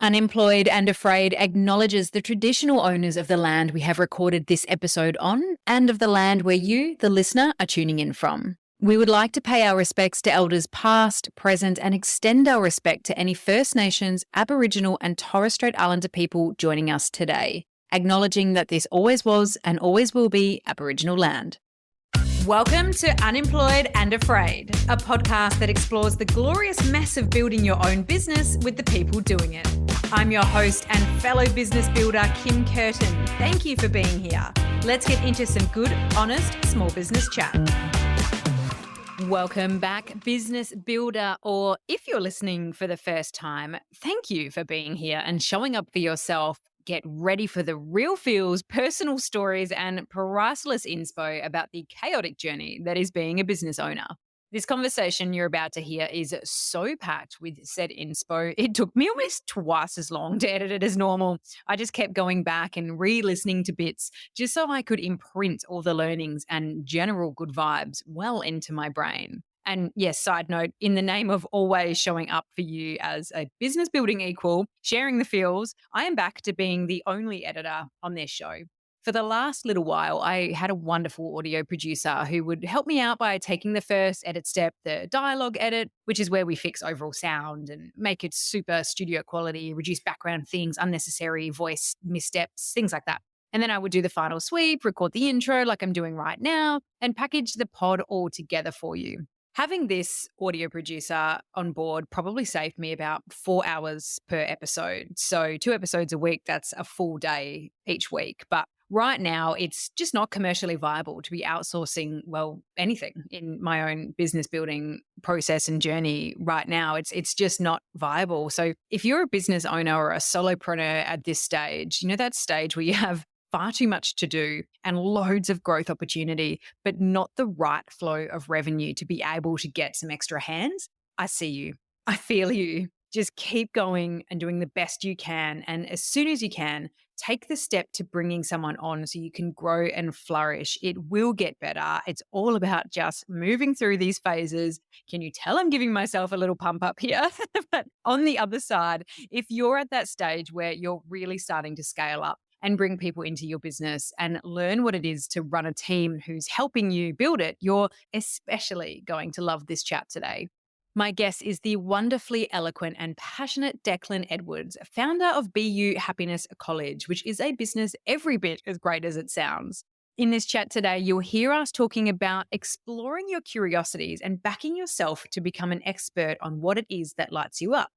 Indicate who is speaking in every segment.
Speaker 1: Unemployed and Afraid acknowledges the traditional owners of the land we have recorded this episode on and of the land where you, the listener, are tuning in from. We would like to pay our respects to elders past, present, and extend our respect to any First Nations, Aboriginal, and Torres Strait Islander people joining us today, acknowledging that this always was and always will be Aboriginal land. Welcome to Unemployed and Afraid, a podcast that explores the glorious mess of building your own business with the people doing it. I'm your host and fellow business builder, Kim Curtin. Thank you for being here. Let's get into some good, honest, small business chat. Welcome back, business builder, or if you're listening for the first time, thank you for being here and showing up for yourself. Get ready for the real feels, personal stories, and priceless inspo about the chaotic journey that is being a business owner. This conversation you're about to hear is so packed with said inspo, it took me almost twice as long to edit it as normal. I just kept going back and re-listening to bits just so I could imprint all the learnings and general good vibes well into my brain. And yes, side note, in the name of always showing up for you as a business building equal, sharing the feels, I am back to being the only editor on this show. For the last little while, I had a wonderful audio producer who would help me out by taking the first edit step, the dialogue edit, which is where we fix overall sound and make it super studio quality, reduce background things, unnecessary voice missteps, things like that. And then I would do the final sweep, record the intro like I'm doing right now, and package the pod all together for you. Having this audio producer on board probably saved me about 4 hours per episode. So 2 episodes a week, that's a full day each week. But right now, it's just not commercially viable to be outsourcing, well, anything in my own business building process and journey right now. It's just not viable. So if you're a business owner or a solopreneur at this stage, you know that stage where you have far too much to do and loads of growth opportunity, but not the right flow of revenue to be able to get some extra hands. I see you. I feel you. Just keep going and doing the best you can. And as soon as you can, take the step to bringing someone on so you can grow and flourish. It will get better. It's all about just moving through these phases. Can you tell I'm giving myself a little pump up here? But on the other side, if you're at that stage where you're really starting to scale up, and bring people into your business and learn what it is to run a team who's helping you build it, you're especially going to love this chat today. My guest is the wonderfully eloquent and passionate Declan Edwards, founder of BU Happiness College, which is a business every bit as great as it sounds. In this chat today, you'll hear us talking about exploring your curiosities and backing yourself to become an expert on what it is that lights you up.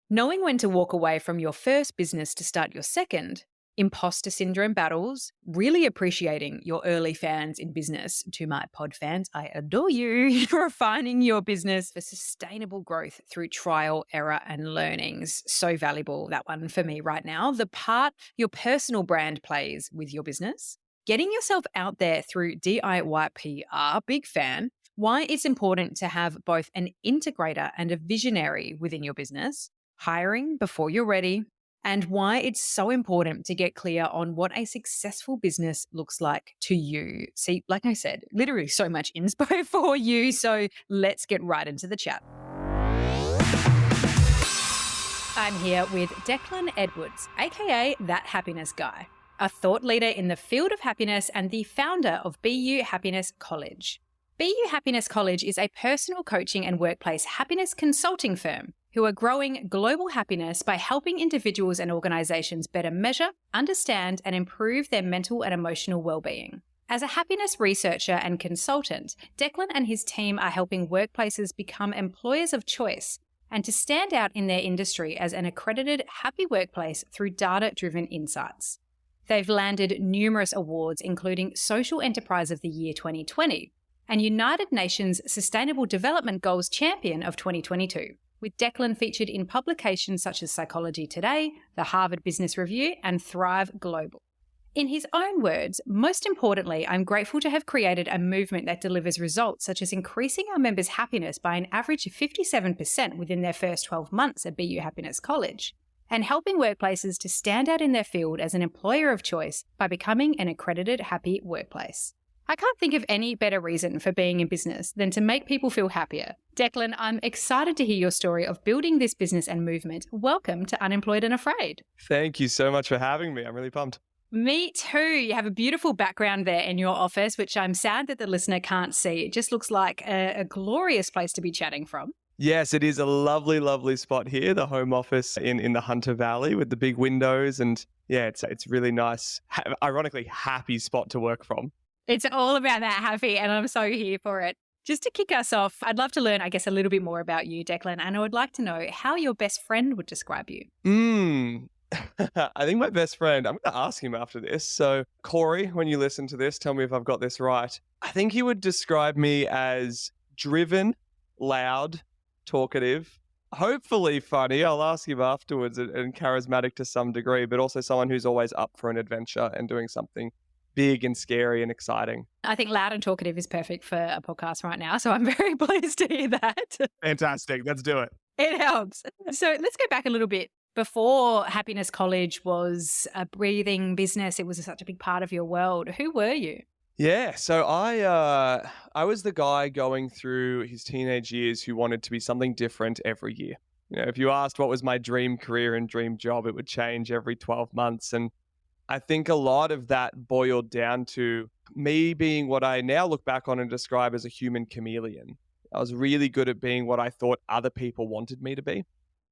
Speaker 1: Knowing when to walk away from your first business to start your second, imposter syndrome battles, really appreciating your early fans in business. To my pod fans, I adore you. Refining your business for sustainable growth through trial, error, and learnings. So valuable, that one for me right now. The part your personal brand plays with your business. Getting yourself out there through DIY PR, big fan. Why it's important to have both an integrator and a visionary within your business. Hiring before you're ready. And why it's so important to get clear on what a successful business looks like to you. See, like I said, literally so much inspo for you. So let's get right into the chat. I'm here with Declan Edwards, aka That Happiness Guy, a thought leader in the field of happiness and the founder of BU Happiness College. BU Happiness College is a personal coaching and workplace happiness consulting firm who are growing global happiness by helping individuals and organizations better measure, understand, and improve their mental and emotional well-being. As a happiness researcher and consultant, Declan and his team are helping workplaces become employers of choice and to stand out in their industry as an accredited happy workplace through data-driven insights. They've landed numerous awards, including Social Enterprise of the Year 2020 and United Nations Sustainable Development Goals Champion of 2022. With Declan featured in publications such as Psychology Today, the Harvard Business Review, and Thrive Global. In his own words, most importantly, I'm grateful to have created a movement that delivers results such as increasing our members' happiness by an average of 57% within their first 12 months at BU Happiness College, and helping workplaces to stand out in their field as an employer of choice by becoming an accredited happy workplace. I can't think of any better reason for being in business than to make people feel happier. Declan, I'm excited to hear your story of building this business and movement. Welcome to Unemployed and Afraid.
Speaker 2: Thank you so much for having me. I'm really pumped.
Speaker 1: Me too. You have a beautiful background there in your office, which I'm sad that the listener can't see. It just looks like a glorious place to be chatting from.
Speaker 2: Yes, it is a lovely, lovely spot here, the home office in the Hunter Valley with the big windows. And yeah, it's really nice, ironically, happy spot to work from.
Speaker 1: It's all about that happy, and I'm so here for it. Just to kick us off, I'd love to learn, I guess, a little bit more about you, Declan, and I would like to know how your best friend would describe you.
Speaker 2: I think my best friend, I'm going to ask him after this. So, Corey, when you listen to this, tell me if I've got this right. I think he would describe me as driven, loud, talkative, hopefully funny. I'll ask him afterwards, and charismatic to some degree, but also someone who's always up for an adventure and doing something big and scary and exciting.
Speaker 1: I think loud and talkative is perfect for a podcast right now. So I'm very pleased to hear that.
Speaker 2: Fantastic. Let's do it.
Speaker 1: It helps. So let's go back a little bit. Before Happiness College was a breathing business, it was such a big part of your world. Who were you?
Speaker 2: Yeah, so I was the guy going through his teenage years who wanted to be something different every year. If you asked what was my dream career and dream job, it would change every 12 months. And I think a lot of that boiled down to me being what I now look back on and describe as a human chameleon. I was really good at being what I thought other people wanted me to be.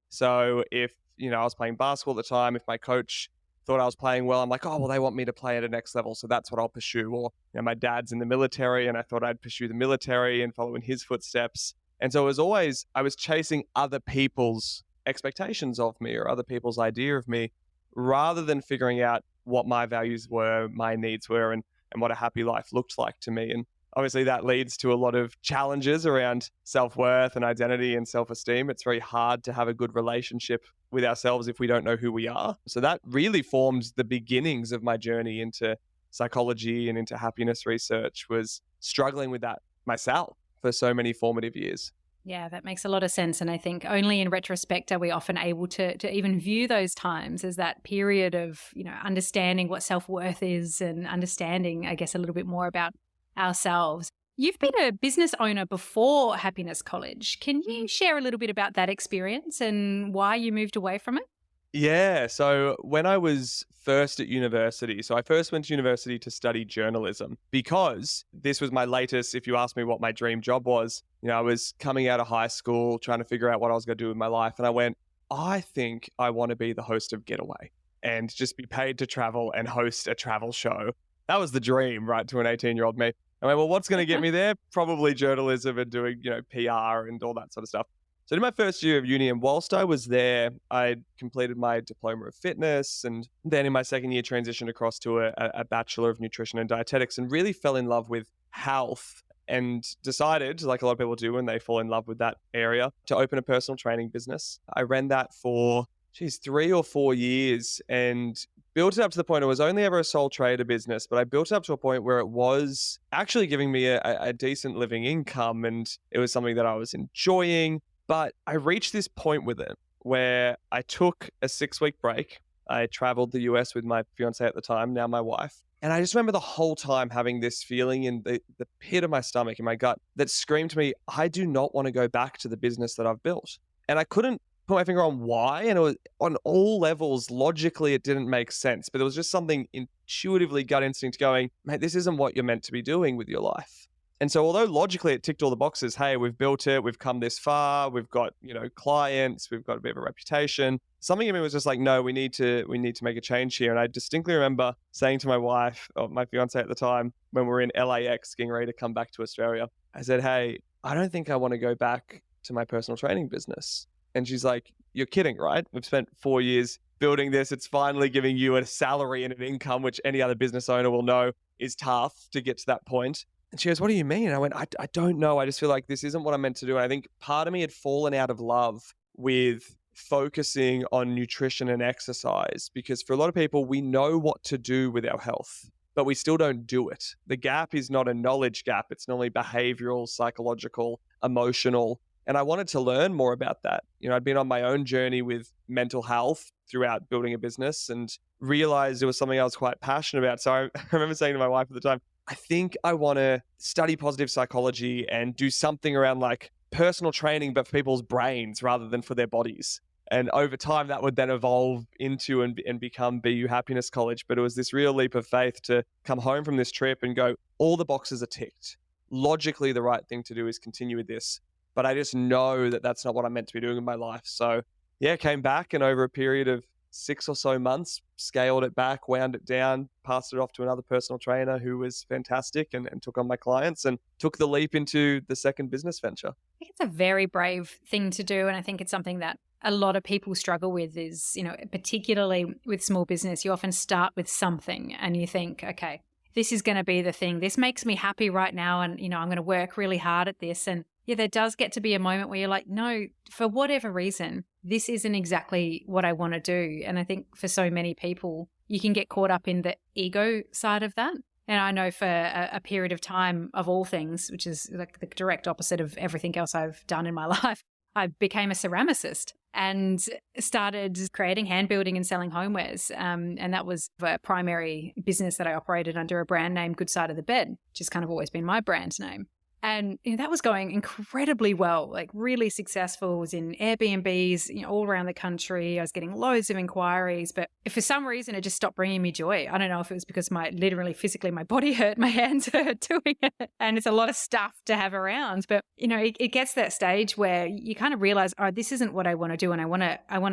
Speaker 2: So if, I was playing basketball at the time, if my coach thought I was playing well, I'm like, oh, well, they want me to play at a next level, so that's what I'll pursue. Or, my dad's in the military and I thought I'd pursue the military and follow in his footsteps. And so it was always, I was chasing other people's expectations of me or other people's idea of me rather than figuring out what my values were, my needs were, and what a happy life looked like to me. And obviously that leads to a lot of challenges around self-worth and identity and self-esteem. It's very hard to have a good relationship with ourselves if we don't know who we are. So that really formed the beginnings of my journey into psychology and into happiness research, was struggling with that myself for so many formative years.
Speaker 1: Yeah, that makes a lot of sense. And I think only in retrospect are we often able to even view those times as that period of, understanding what self-worth is and understanding, I guess, a little bit more about ourselves. You've been a business owner before Happiness College. Can you share a little bit about that experience and why you moved away from it?
Speaker 2: Yeah, so when I was first at university, so I first went to university to study journalism because this was my latest, if you ask me what my dream job was, I was coming out of high school trying to figure out what I was going to do with my life. And I went, I think I want to be the host of Getaway and just be paid to travel and host a travel show. That was the dream, right, to an 18-year-old me. I went, well, what's going to get me there? Probably journalism and doing, PR and all that sort of stuff. So in my first year of uni, and whilst I was there, I completed my diploma of fitness, and then in my second year transitioned across to a Bachelor of Nutrition and Dietetics, and really fell in love with health and decided, like a lot of people do when they fall in love with that area, to open a personal training business. I ran that for 3 or 4 years and built it up to the point it was only ever a sole trader business, but I built it up to a point where it was actually giving me a decent living income, and it was something that I was enjoying. But I reached this point with it where I took a 6-week break. I traveled the US with my fiance at the time, now my wife. And I just remember the whole time having this feeling in the pit of my stomach, in my gut, that screamed to me, I do not want to go back to the business that I've built. And I couldn't put my finger on why. And it was on all levels, logically, it didn't make sense. But there was just something intuitively gut instinct going, mate, this isn't what you're meant to be doing with your life. And so although logically it ticked all the boxes, hey, we've built it, we've come this far, we've got, clients, we've got a bit of a reputation. Something in me was just like, no, we need to make a change here. And I distinctly remember saying to my wife, or my fiance at the time, when we were in LAX getting ready to come back to Australia, I said, hey, I don't think I want to go back to my personal training business. And she's like, you're kidding, right? We've spent 4 years building this. It's finally giving you a salary and an income, which any other business owner will know is tough to get to that point. And she goes, what do you mean? And I went, I don't know. I just feel like this isn't what I'm meant to do. And I think part of me had fallen out of love with focusing on nutrition and exercise, because for a lot of people, we know what to do with our health, but we still don't do it. The gap is not a knowledge gap. It's normally behavioral, psychological, emotional. And I wanted to learn more about that. I'd been on my own journey with mental health throughout building a business and realized it was something I was quite passionate about. So I remember saying to my wife at the time, I think I want to study positive psychology and do something around like personal training, but for people's brains rather than for their bodies. And over time, that would then evolve into and become BU Happiness College. But it was this real leap of faith to come home from this trip and go, all the boxes are ticked. Logically, the right thing to do is continue with this. But I just know that that's not what I'm meant to be doing in my life. So yeah, came back and over a period of 6 or so months, scaled it back, wound it down, passed it off to another personal trainer who was fantastic and took on my clients and took the leap into the second business venture.
Speaker 1: I think it's a very brave thing to do. And I think it's something that a lot of people struggle with is, particularly with small business, you often start with something and you think, okay, this is going to be the thing. This makes me happy right now. And, I'm going to work really hard at this. And yeah, there does get to be a moment where you're like, no, for whatever reason, this isn't exactly what I want to do. And I think for so many people, you can get caught up in the ego side of that. And I know for a period of time of all things, which is like the direct opposite of everything else I've done in my life, I became a ceramicist and started creating hand building and selling homewares. And that was a primary business that I operated under a brand name, Good Side of the Bed, which has kind of always been my brand name. And that was going incredibly well, like really successful. I was in Airbnbs, all around the country. I was getting loads of inquiries, but for some reason it just stopped bringing me joy. I don't know if it was because literally physically my body hurt, my hands hurt doing it, and it's a lot of stuff to have around. But it gets to that stage where you kind of realize, oh, this isn't what I want to do, and I want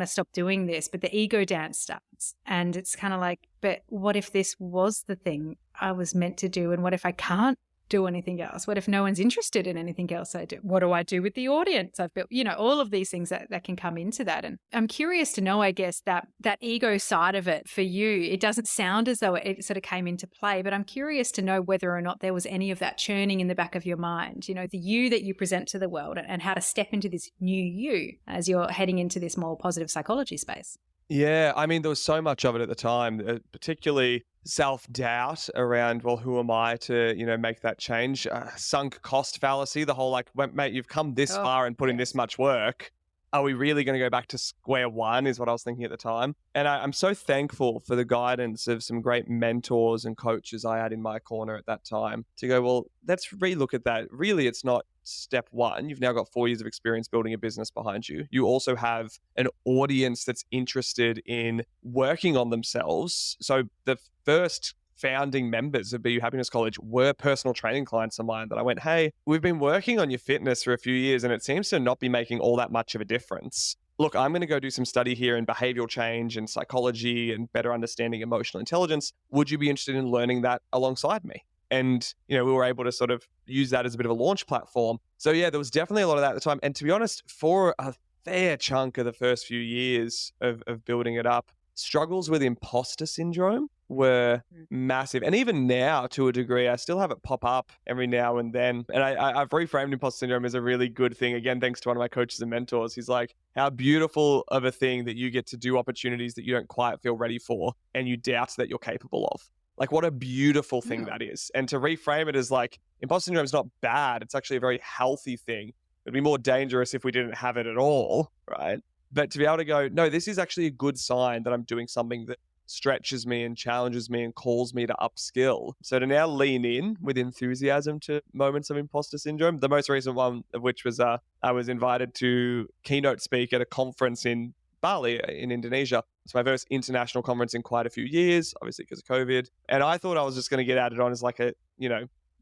Speaker 1: to stop doing this. But the ego dance starts, and it's kind of like, but what if this was the thing I was meant to do, and what if I can't do anything else? What if no one's interested in anything else I do? What do I do with the audience I've built? All of these things that can come into that. And I'm curious to know, I guess, that ego side of it for you, it doesn't sound as though it sort of came into play, but I'm curious to know whether or not there was any of that churning in the back of your mind, the you that you present to the world and how to step into this new you as you're heading into this more positive psychology space.
Speaker 2: Yeah, I mean, there was so much of it at the time, particularly self-doubt around, well, who am I to, make that change? Sunk cost fallacy, the whole like, "Well, mate, you've come this far and put in this much work. Are we really going to go back to square one?" is what I was thinking at the time. And I'm so thankful for the guidance of some great mentors and coaches I had in my corner at that time to go, well, let's relook at that. Really, it's not step one. You've now got 4 years of experience building a business behind you. You also have an audience that's interested in working on themselves. So the first founding members of BU Happiness College were personal training clients of mine that I went, hey, we've been working on your fitness for a few years and it seems to not be making all that much of a difference. Look, I'm going to go do some study here in behavioral change and psychology and better understanding emotional intelligence. Would you be interested in learning that alongside me? And, we were able to sort of use that as a bit of a launch platform. So yeah, there was definitely a lot of that at the time. And to be honest, for a fair chunk of the first few years of building it up, struggles with imposter syndrome were massive. And even now, to a degree, I still have it pop up every now and then. And I've reframed imposter syndrome as a really good thing. Again, thanks to one of my coaches and mentors. He's like, how beautiful of a thing that you get to do opportunities that you don't quite feel ready for and you doubt that you're capable of. Like, what a beautiful thing that is. And to reframe it as like, imposter syndrome is not bad. It's actually a very healthy thing. It'd be more dangerous if we didn't have it at all, right? But to be able to go, no, this is actually a good sign that I'm doing something that stretches me and challenges me and calls me to upskill. So to now lean in with enthusiasm to moments of imposter syndrome. The most recent one of which was I was invited to keynote speak at a conference in Bali in Indonesia. It's my first international conference in quite a few years, obviously because of COVID. And I thought I was just going to get added on as like a,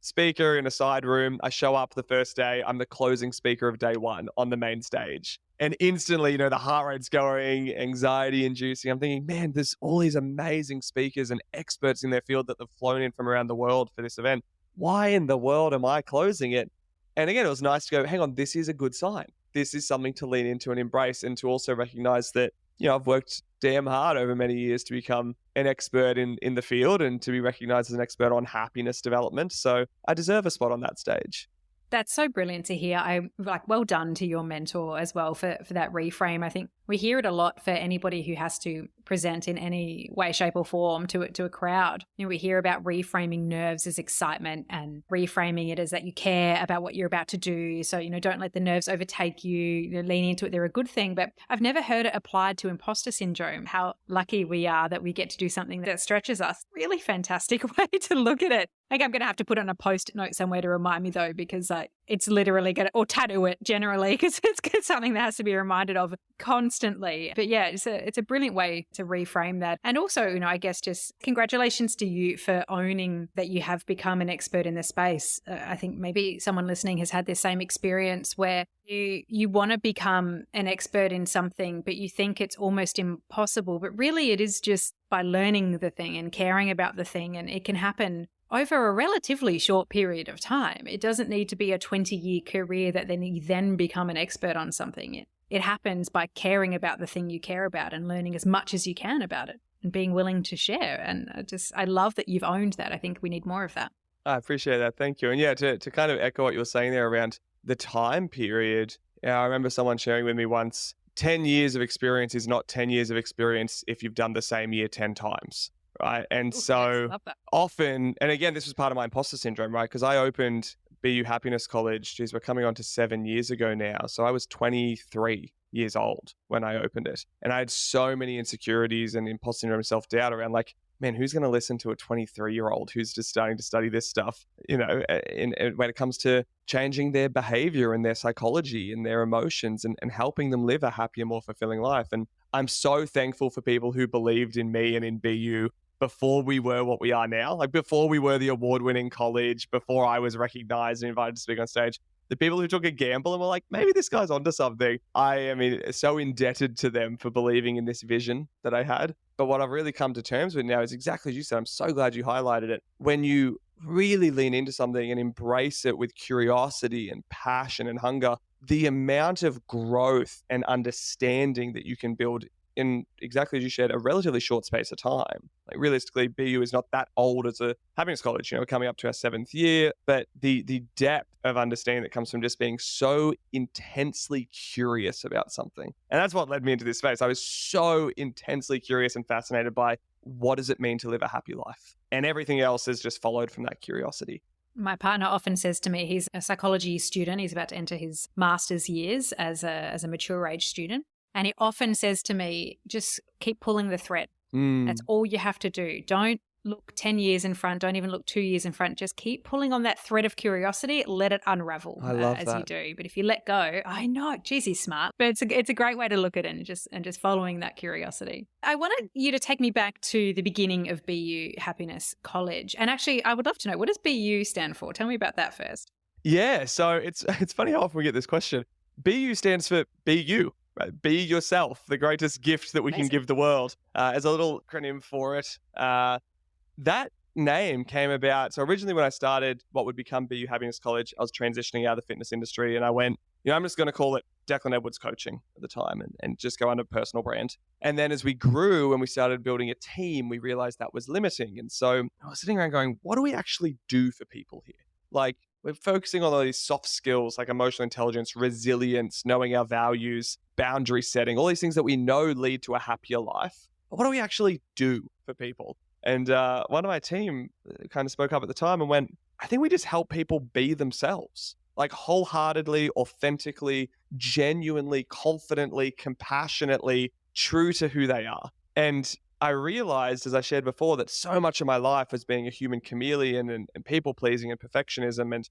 Speaker 2: speaker in a side room. I show up the first day. I'm the closing speaker of day one on the main stage. And instantly, the heart rate's going, anxiety inducing. I'm thinking, man, there's all these amazing speakers and experts in their field that have flown in from around the world for this event. Why in the world am I closing it? And again, it was nice to go, hang on, this is a good sign. This is something to lean into and embrace, and to also recognize that, I've worked damn hard over many years to become an expert in the field and to be recognized as an expert on happiness development. So I deserve a spot on that stage.
Speaker 1: That's so brilliant to hear. I'm like, well done to your mentor as well for that reframe. I think We hear it a lot for anybody who has to present in any way, shape, or form to a crowd. We hear about reframing nerves as excitement and reframing it as that you care about what you're about to do. So, don't let the nerves overtake you, lean into it. They're a good thing. But I've never heard it applied to imposter syndrome. How lucky we are that we get to do something that stretches us. Really fantastic way to look at it. I think I'm going to have to put on a post-it note somewhere to remind me, though, because it's literally going to, or tattoo it generally, because it's something that has to be reminded of constantly. But yeah, it's a brilliant way to reframe that. And also, I guess just congratulations to you for owning that you have become an expert in the space. I think maybe someone listening has had this same experience where you want to become an expert in something, but you think it's almost impossible. But really, it is just by learning the thing and caring about the thing, and it can happen over a relatively short period of time. It doesn't need to be a 20-year career that then you then become an expert on something. It happens by caring about the thing you care about and learning as much as you can about it and being willing to share. And I love that you've owned that. I think we need more of that.
Speaker 2: I appreciate that. Thank you. And yeah, to kind of echo what you were saying there around the time period, I remember someone sharing with me once, 10 years of experience is not 10 years of experience if you've done the same year 10 times. Right. And
Speaker 1: Ooh,
Speaker 2: so
Speaker 1: yes, love that.
Speaker 2: often, and again, this was part of my imposter syndrome, right? Because I opened BU Happiness College, geez, we're coming on to 7 years ago now. So I was 23 years old when I opened it. And I had so many insecurities and imposter syndrome, self-doubt around like, man, who's going to listen to a 23-year-old who's just starting to study this stuff, when it comes to changing their behavior and their psychology and their emotions and helping them live a happier, more fulfilling life. And I'm so thankful for people who believed in me and in BU before we were what we are now, like before we were the award-winning college, before I was recognized and invited to speak on stage. The people who took a gamble and were like, maybe this guy's onto something. I am so indebted to them for believing in this vision that I had. But what I've really come to terms with now is exactly as you said. I'm so glad you highlighted it. When you really lean into something and embrace it with curiosity and passion and hunger, the amount of growth and understanding that you can build in, exactly as you shared, a relatively short space of time. Like realistically, BU is not that old as a happiness college, coming up to our 7th year, but the depth of understanding that comes from just being so intensely curious about something. And that's what led me into this space. I was so intensely curious and fascinated by what does it mean to live a happy life? And everything else has just followed from that curiosity.
Speaker 1: My partner often says to me, he's a psychology student. He's about to enter his master's years as a mature age student. And he often says to me, just keep pulling the thread. That's all you have to do. Don't look 10 years in front. Don't even look 2 years in front. Just keep pulling on that thread of curiosity. Let it unravel as you do. But if you let go, I know, geez, he's smart. But it's a great way to look at it and just following that curiosity. I wanted you to take me back to the beginning of BU Happiness College. And actually, I would love to know, what does BU stand for? Tell me about that first.
Speaker 2: Yeah, so it's funny how often we get this question. BU stands for Be You. Right? Be yourself, the greatest gift that we can give the world. As a little acronym for it, that name came about. So originally when I started what would become BU Happiness College, I was transitioning out of the fitness industry and I went, I'm just going to call it Declan Edwards Coaching at the time and just go under personal brand. And then as we grew and we started building a team, we realized that was limiting. And so I was sitting around going, what do we actually do for people here? Like, we're focusing on all these soft skills like emotional intelligence, resilience, knowing our values, boundary setting, all these things that we know lead to a happier life. But what do we actually do for people? And one of my team kind of spoke up at the time and went, I think we just help people be themselves, like wholeheartedly, authentically, genuinely, confidently, compassionately, true to who they are. And I realized, as I shared before, that so much of my life was being a human chameleon and people pleasing and perfectionism and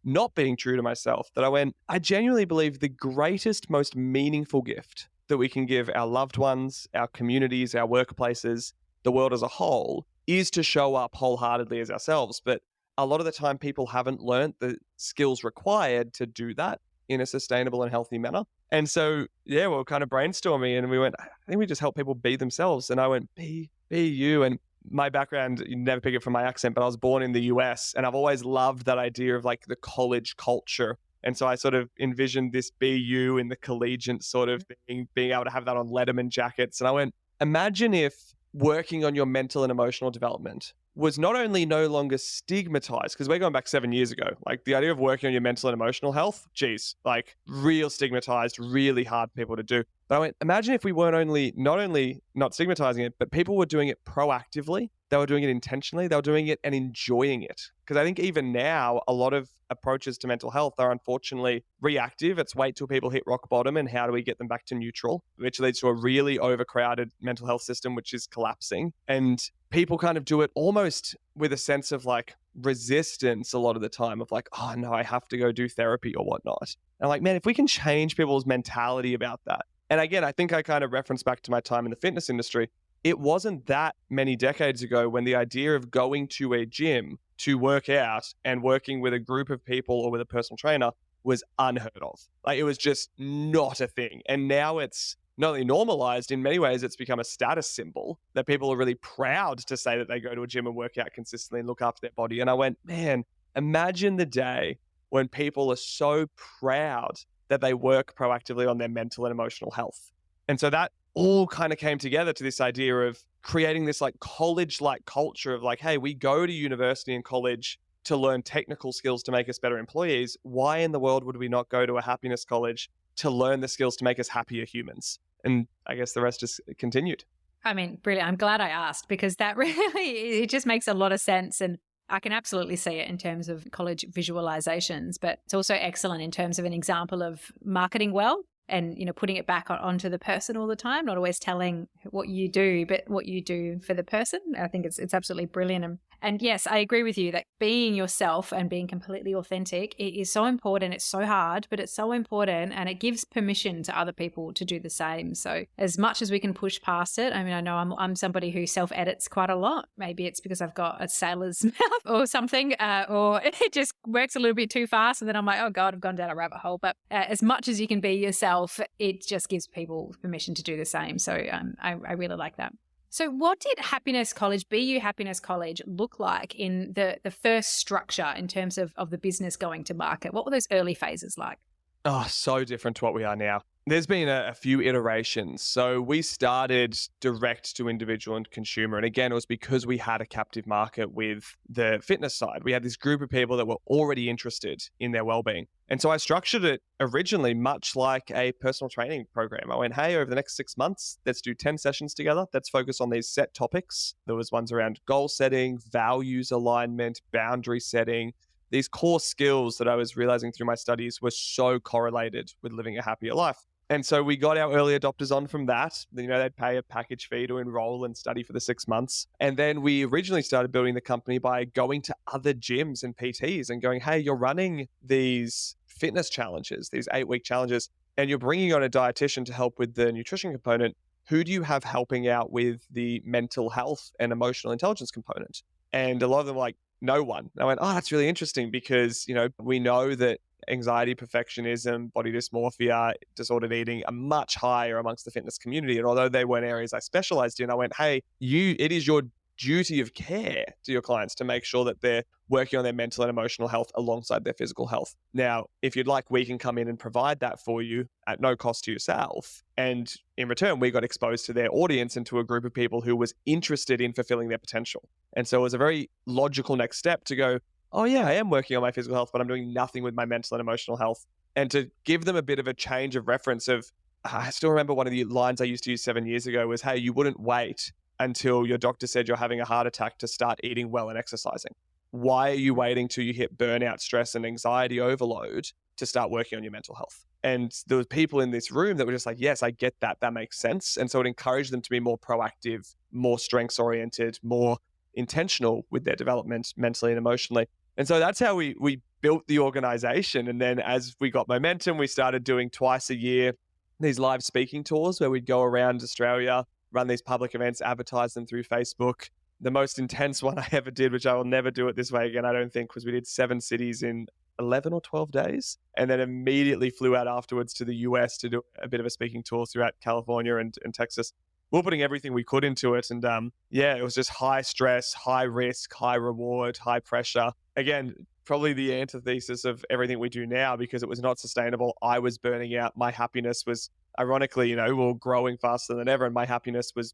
Speaker 2: not being true to myself, that I went, I genuinely believe the greatest, most meaningful gift that we can give our loved ones, our communities, our workplaces, the world as a whole, is to show up wholeheartedly as ourselves. But a lot of the time people haven't learned the skills required to do that in a sustainable and healthy manner. And so, we were kind of brainstorming and we went, I think we just help people be themselves. And I went, be you. And my background, you never pick it from my accent, but I was born in the US and I've always loved that idea of like the college culture. And so I sort of envisioned this BU in the collegiate sort of thing, being able to have that on Letterman jackets. And I went, imagine if working on your mental and emotional development was not only no longer stigmatized, because we're going back 7 years ago, like the idea of working on your mental and emotional health, geez, like real stigmatized, really hard for people to do. But I went, imagine if we weren't not only not stigmatizing it, but people were doing it proactively. They were doing it intentionally. They were doing it and enjoying it. Because I think even now, a lot of approaches to mental health are unfortunately reactive. It's wait till people hit rock bottom and how do we get them back to neutral, which leads to a really overcrowded mental health system, which is collapsing. And people kind of do it almost with a sense of like resistance a lot of the time of like, oh no, I have to go do therapy or whatnot. And like, man, if we can change people's mentality about that. And again, I think I kind of reference back to my time in the fitness industry. It wasn't that many decades ago when the idea of going to a gym to work out and working with a group of people or with a personal trainer was unheard of. Like it was just not a thing. And now it's not only normalized, in many ways, it's become a status symbol that people are really proud to say that they go to a gym and work out consistently and look after their body. And I went, man, imagine the day when people are so proud that they work proactively on their mental and emotional health. And so that all kind of came together to this idea of creating this like college-like culture of like, hey, we go to university and college to learn technical skills to make us better employees. Why in the world would we not go to a happiness college to learn the skills to make us happier humans? And I guess the rest just continued.
Speaker 1: I mean, brilliant. I'm glad I asked because that really, it just makes a lot of sense. And I can absolutely see it in terms of college visualizations, but it's also excellent in terms of an example of marketing well and, putting it back onto the person all the time, not always telling what you do, but what you do for the person. I think it's absolutely brilliant. And yes, I agree with you that being yourself and being completely authentic is so important. It's so hard, but it's so important and it gives permission to other people to do the same. So as much as we can push past it, I mean, I know I'm somebody who self-edits quite a lot. Maybe it's because I've got a sailor's mouth or something, or it just works a little bit too fast. And then I'm like, oh God, I've gone down a rabbit hole. But as much as you can be yourself, it just gives people permission to do the same. So I really like that. So what did Happiness College, BU Happiness College, look like in the first structure in terms of the business going to market? What were those early phases like?
Speaker 2: Oh, so different to what we are now. There's been a few iterations. So we started direct to individual and consumer. And again, it was because we had a captive market with the fitness side. We had this group of people that were already interested in their well-being. And so I structured it originally much like a personal training program. I went, hey, over the next 6 months, let's do 10 sessions together. Let's focus on these set topics. There was ones around goal setting, values alignment, boundary setting. These core skills that I was realizing through my studies were so correlated with living a happier life. And so we got our early adopters on from that. They'd pay a package fee to enroll and study for the 6 months. And then we originally started building the company by going to other gyms and PTs and going, hey, you're running these fitness challenges, these 8-week challenges, and you're bringing on a dietitian to help with the nutrition component. Who do you have helping out with the mental health and emotional intelligence component? And a lot of them were like, no one. And I went, oh, that's really interesting because, we know that anxiety, perfectionism, body dysmorphia, disordered eating are much higher amongst the fitness community. And although they weren't areas I specialized in, I went, hey, it is your duty of care to your clients to make sure that they're working on their mental and emotional health alongside their physical health. Now, if you'd like, we can come in and provide that for you at no cost to yourself. And in return, we got exposed to their audience and to a group of people who was interested in fulfilling their potential. And so it was a very logical next step to go, oh yeah, I am working on my physical health, but I'm doing nothing with my mental and emotional health. And to give them a bit of a change of reference of, I still remember one of the lines I used to use 7 years ago was, hey, you wouldn't wait until your doctor said you're having a heart attack to start eating well and exercising. Why are you waiting till you hit burnout, stress, and anxiety overload to start working on your mental health? And there was people in this room that were just like, yes, I get that. That makes sense. And so it encouraged them to be more proactive, more strengths oriented, more intentional with their development mentally and emotionally. And so that's how we built the organization. And then as we got momentum, we started doing twice a year these live speaking tours where we'd go around Australia, run these public events, advertise them through Facebook. The most intense one I ever did, which I will never do it this way again, I don't think, was we did 7 cities in 11 or 12 days and then immediately flew out afterwards to the US to do a bit of a speaking tour throughout California and Texas. We were putting everything we could into it. And it was just high stress, high risk, high reward, high pressure. Again, probably the antithesis of everything we do now because it was not sustainable. I was burning out. My happiness was, ironically, we were growing faster than ever and my happiness was,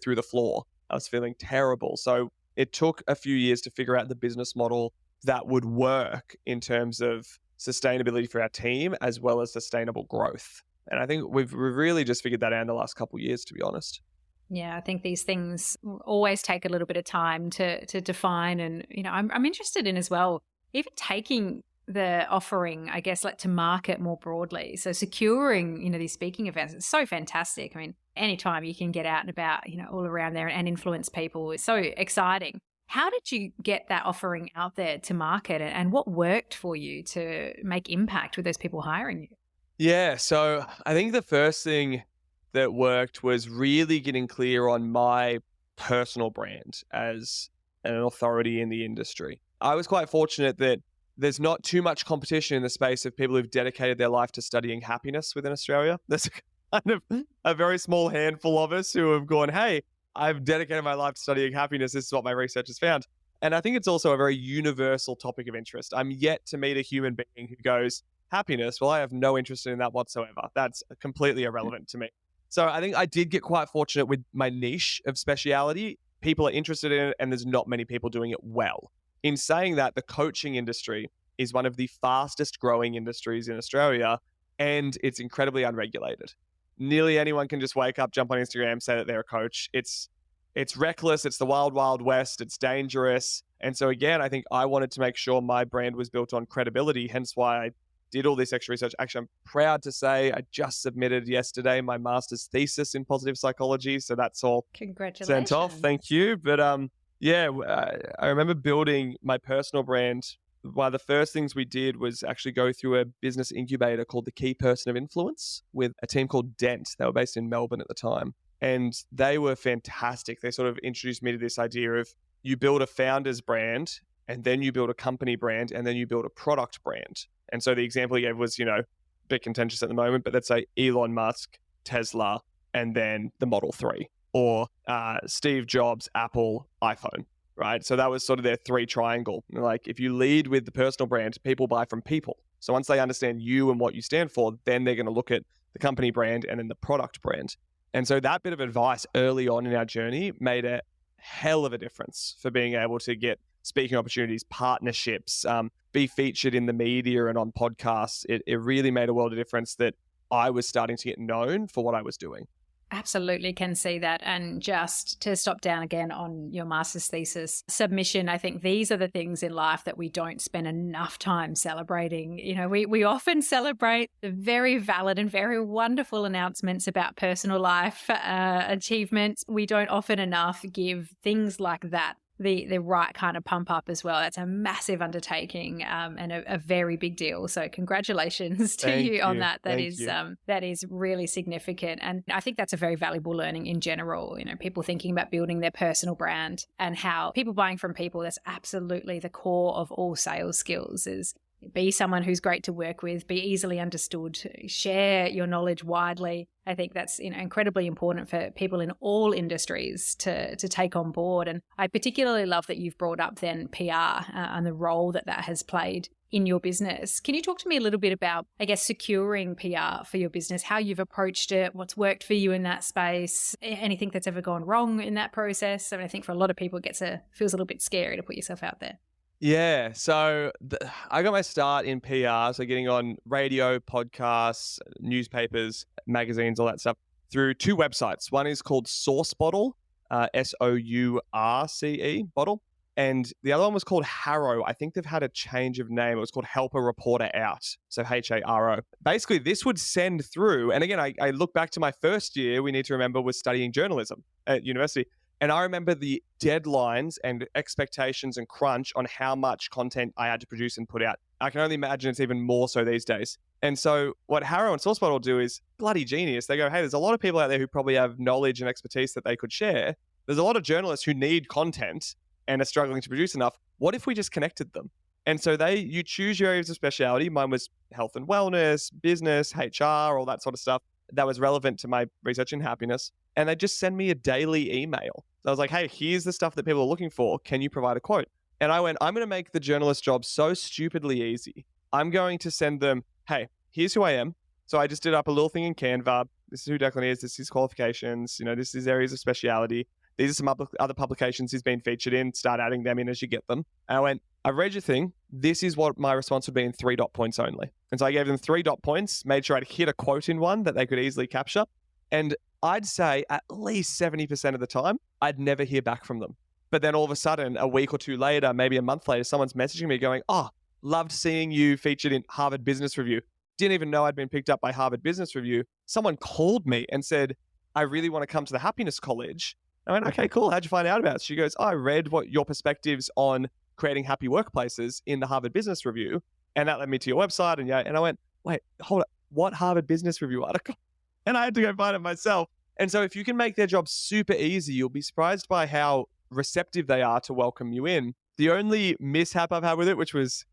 Speaker 2: through the floor. I was feeling terrible. So it took a few years to figure out the business model that would work in terms of sustainability for our team as well as sustainable growth. And I think we've really just figured that out in the last couple of years, to be honest.
Speaker 1: Yeah, I think these things always take a little bit of time to define. And, I'm interested in as well, even taking the offering, I guess, like to market more broadly. So securing, these speaking events, it's so fantastic. I mean, anytime you can get out and about, all around there and influence people, it's so exciting. How did you get that offering out there to market, and what worked for you to make impact with those people hiring you?
Speaker 2: Yeah, so I think the first thing that worked was really getting clear on my personal brand as an authority in the industry. I was quite fortunate that there's not too much competition in the space of people who've dedicated their life to studying happiness within Australia. There's kind of a very small handful of us who have gone, hey, I've dedicated my life to studying happiness. This is what my research has found. And I think it's also a very universal topic of interest. I'm yet to meet a human being who goes, happiness, well, I have no interest in that whatsoever. That's completely irrelevant to me. So I think I did get quite fortunate with my niche of speciality. People are interested in it, and there's not many people doing it well. In saying that, the coaching industry is one of the fastest growing industries in Australia, and it's incredibly unregulated. Nearly anyone can just wake up, jump on Instagram, say that they're a coach. It's reckless. It's the wild, wild west. It's dangerous. And so again, I think I wanted to make sure my brand was built on credibility, hence why I did all this extra research. Actually, I'm proud to say I just submitted yesterday my master's thesis in positive psychology. So that's all sent off.
Speaker 1: Congratulations.
Speaker 2: Thank you. But I remember building my personal brand. One of the first things we did was actually go through a business incubator called the Key Person of Influence with a team called Dent. They were based in Melbourne at the time. And they were fantastic. They sort of introduced me to this idea of you build a founder's brand, and then you build a company brand, and then you build a product brand. And so the example he gave was, a bit contentious at the moment, but let's say Elon Musk, Tesla, and then the Model 3, or Steve Jobs, Apple, iPhone, right? So that was sort of their three triangle. Like if you lead with the personal brand, people buy from people. So once they understand you and what you stand for, then they're going to look at the company brand and then the product brand. And so that bit of advice early on in our journey made a hell of a difference for being able to get speaking opportunities, partnerships, be featured in the media and on podcasts. It really made a world of difference that I was starting to get known for what I was doing.
Speaker 1: Absolutely can see that. And just to stop down again on your master's thesis submission, I think these are the things in life that we don't spend enough time celebrating. We often celebrate the very valid and very wonderful announcements about personal life achievements. We don't often enough give things like that the right kind of pump up as well. That's a massive undertaking and a very big deal. So congratulations to you on that. That is really significant. And I think that's a very valuable learning in general. People thinking about building their personal brand and how people buying from people, that's absolutely the core of all sales skills is be someone who's great to work with, be easily understood, share your knowledge widely. I think that's incredibly important for people in all industries to take on board. And I particularly love that you've brought up then PR and the role that has played in your business. Can you talk to me a little bit about, I guess, securing PR for your business, how you've approached it, what's worked for you in that space, anything that's ever gone wrong in that process? I think for a lot of people, it feels a little bit scary to put yourself out there.
Speaker 2: Yeah, so I got my start in PR, so getting on radio, podcasts, newspapers, magazines, all that stuff, through two websites. One is called Source Bottle, Source, Bottle, and the other one was called Harrow. I think they've had a change of name. It was called Help a Reporter Out, so Haro. Basically, this would send through, and again, I look back to my first year, we need to remember, was studying journalism at university. And I remember the deadlines and expectations and crunch on how much content I had to produce and put out. I can only imagine it's even more so these days. And so what Harrow and SourceBottle do is bloody genius. They go, hey, there's a lot of people out there who probably have knowledge and expertise that they could share. There's a lot of journalists who need content and are struggling to produce enough. What if we just connected them? And so you choose your areas of speciality. Mine was health and wellness, business, HR, all that sort of stuff that was relevant to my research in happiness. And they just send me a daily email. So I was like, hey, here's the stuff that people are looking for. Can you provide a quote? And I went, I'm going to make the journalist job so stupidly easy. I'm going to send them, hey, here's who I am. So I just did up a little thing in Canva. This is who Declan is. This is his qualifications. This is areas of speciality. these are some other publications he's been featured in. Start adding them in as you get them. And I went, I've read your thing. This is what my response would be in 3 dot points only. And so I gave them 3 dot points, made sure I'd hit a quote in one that they could easily capture. And I'd say at least 70% of the time, I'd never hear back from them. But then all of a sudden, a week or two later, maybe a month later, someone's messaging me going, oh, loved seeing you featured in Harvard Business Review. Didn't even know I'd been picked up by Harvard Business Review. Someone called me and said, I really want to come to the Happiness College. I went, okay, cool. How'd you find out about it? She goes, oh, I read what your perspectives on creating happy workplaces in the Harvard Business Review. And that led me to your website. And I went, wait, hold up. What Harvard Business Review article? And I had to go find it myself. And so if you can make their job super easy, you'll be surprised by how receptive they are to welcome you in. The only mishap I've had with it, which was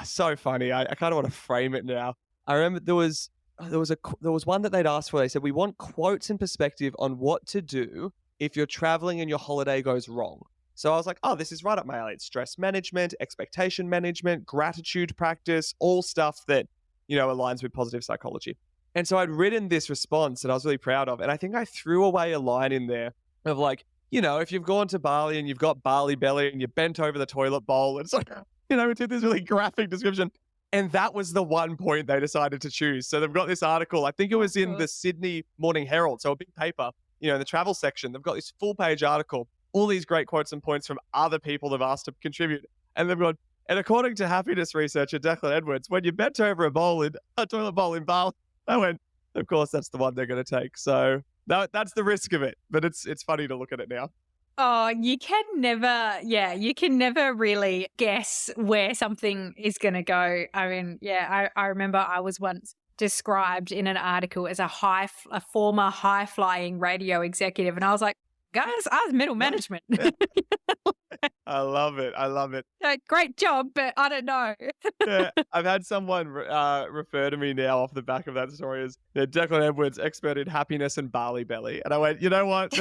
Speaker 2: so funny. I kind of want to frame it now. I remember there was one that they'd asked for. They said, we want quotes and perspective on what to do if you're traveling and your holiday goes wrong. So I was like, oh, this is right up my alley. It's stress management, expectation management, gratitude practice, all stuff that, aligns with positive psychology. And so I'd written this response that I was really proud of. And I think I threw away a line in there of like, if you've gone to Bali and you've got Bali belly and you're bent over the toilet bowl, and it's like, we did this really graphic description. And that was the one point they decided to choose. So they've got this article, I think it was in the Sydney Morning Herald, so a big paper, in the travel section. They've got this full-page article, all these great quotes and points from other people they've asked to contribute. And they've gone, and according to happiness researcher Declan Edwards, when you're bent over a toilet bowl in Bali, I went, of course, that's the one they're going to take. So that's the risk of it. But it's funny to look at it now.
Speaker 1: Oh, you can never really guess where something is going to go. I mean, I remember I was once described in an article as a former high-flying radio executive. And I was like, guys, I was middle management.
Speaker 2: I love it.
Speaker 1: Great job, but I don't know.
Speaker 2: Yeah, I've had someone refer to me now off the back of that story as Declan Edwards, expert in happiness and Bali belly. And I went, you know what?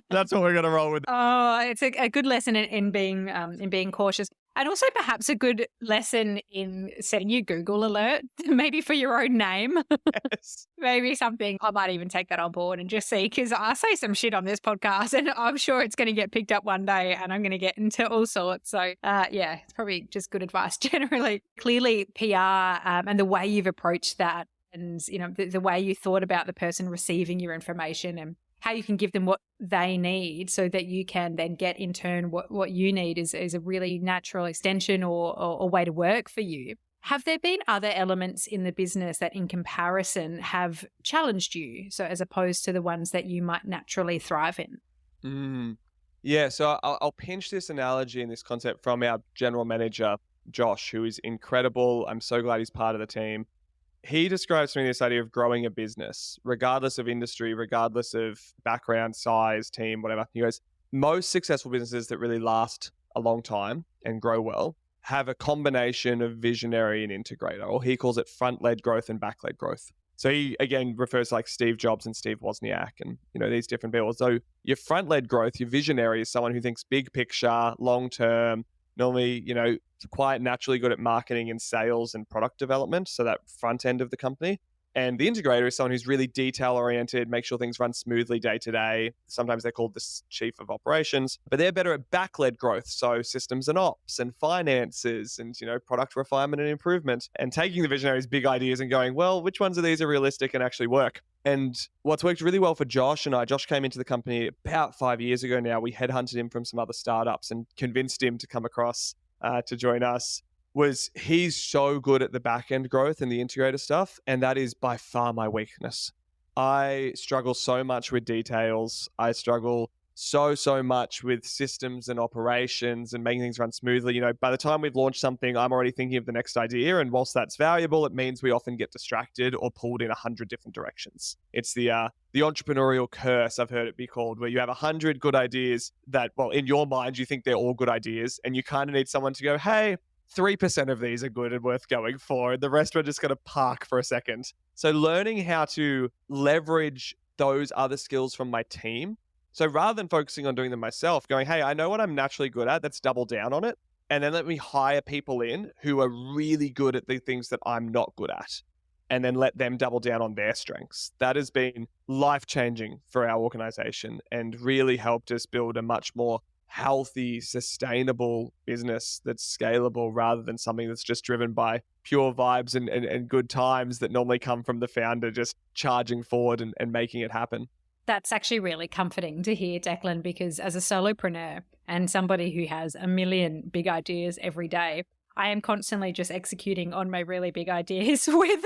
Speaker 2: That's what we're going to roll with.
Speaker 1: Oh, it's a good lesson in being cautious. And also perhaps a good lesson in setting your Google alert, maybe for your own name.
Speaker 2: Yes.
Speaker 1: Maybe something, I might even take that on board and just see, because I say some shit on this podcast and I'm sure it's going to get picked up one day and I'm going to get into all sorts. So it's probably just good advice generally. Clearly PR and the way you've approached that and, the way you thought about the person receiving your information and how you can give them what they need so that you can then get in turn what you need is a really natural extension or way to work for you. Have there been other elements in the business that in comparison have challenged you, so as opposed to the ones that you might naturally thrive in?
Speaker 2: Yeah, so I'll pinch this analogy and this concept from our general manager, Josh, who is incredible. I'm so glad he's part of the team. He describes to me this idea of growing a business, regardless of industry, regardless of background, size, team, whatever. He goes, most successful businesses that really last a long time and grow well have a combination of visionary and integrator, or he calls it front-led growth and back-led growth. So he, again, refers to like Steve Jobs and Steve Wozniak and, these different people. So your front-led growth, your visionary is someone who thinks big picture, long-term, normally, quite naturally good at marketing and sales and product development. So that front end of the company. And the integrator is someone who's really detail oriented, make sure things run smoothly day to day. Sometimes they're called the chief of operations, but they're better at back-led growth. So systems and ops and finances and, product refinement and improvement, and taking the visionary's big ideas and going, well, which ones of these are realistic and actually work? And what's worked really well for Josh and I, Josh came into the company about 5 years ago now. We headhunted him from some other startups and convinced him to come across to join us. Was he's so good at the back end growth and the integrator stuff. And that is by far my weakness. I struggle so much with details. I struggle so much with systems and operations and making things run smoothly. By the time we've launched something, I'm already thinking of the next idea. And whilst that's valuable, it means we often get distracted or pulled in 100 different directions. It's the entrepreneurial curse, I've heard it be called, where you have 100 good ideas that, well, in your mind, you think they're all good ideas. And you kind of need someone to go, hey, 3% of these are good and worth going for. And the rest we're just going to park for a second. So learning how to leverage those other skills from my team. So rather than focusing on doing them myself, going, hey, I know what I'm naturally good at. Let's double down on it. And then let me hire people in who are really good at the things that I'm not good at. and then let them double down on their strengths. That has been life-changing for our organization and really helped us build a much more healthy, sustainable business that's scalable rather than something that's just driven by pure vibes and good times that normally come from the founder just charging forward and making it happen.
Speaker 1: That's actually really comforting to hear, Declan, because as a solopreneur and somebody who has a million big ideas every day, I am constantly just executing on my really big ideas with